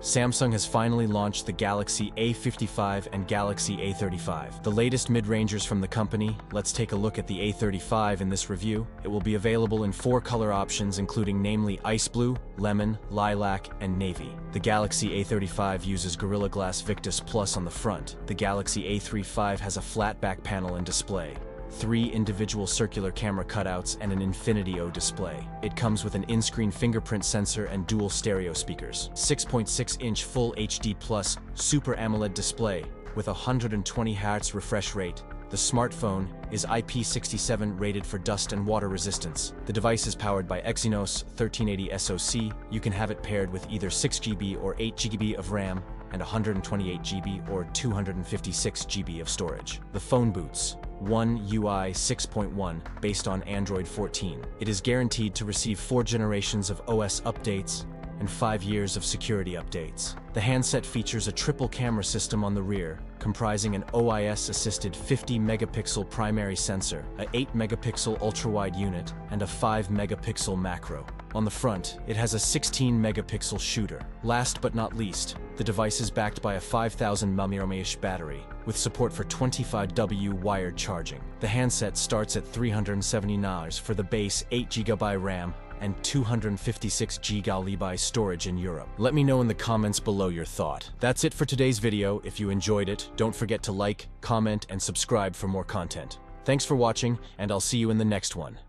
Samsung has finally launched the Galaxy A55 and Galaxy A35. The latest mid-rangers from the company. Let's take a look at the A35 in this review. It will be available in 4 color options, including namely Ice Blue, Lemon, Lilac, and Navy. The Galaxy A35 uses Gorilla Glass Victus Plus on the front. The Galaxy A35 has a flat back panel and display, 3 individual circular camera cutouts, and an Infinity O display. It comes with an in-screen fingerprint sensor and dual stereo speakers. 6.6-inch Full HD Plus Super AMOLED display with a 120 Hz refresh rate. The smartphone is IP67 rated for dust and water resistance. The device is powered by Exynos 1380 SoC. You can have it paired with either 6GB or 8GB of RAM and 128GB or 256GB of storage. The phone boots One UI 6.1 based on Android 14. It is guaranteed to receive 4 generations of OS updates and 5 years of security updates. The handset features a triple camera system on the rear, comprising an OIS-assisted 50-megapixel primary sensor, a 8-megapixel ultrawide unit, and a 5-megapixel macro. On the front, it has a 16-megapixel shooter. Last but not least, the device is backed by a 5000 mAh battery, with support for 25W wired charging. The handset starts at $370 for the base 8GB RAM and 256GB storage in Europe. Let me know in the comments below your thought. That's it for today's video. If you enjoyed it, don't forget to like, comment, and subscribe for more content. Thanks for watching, and I'll see you in the next one.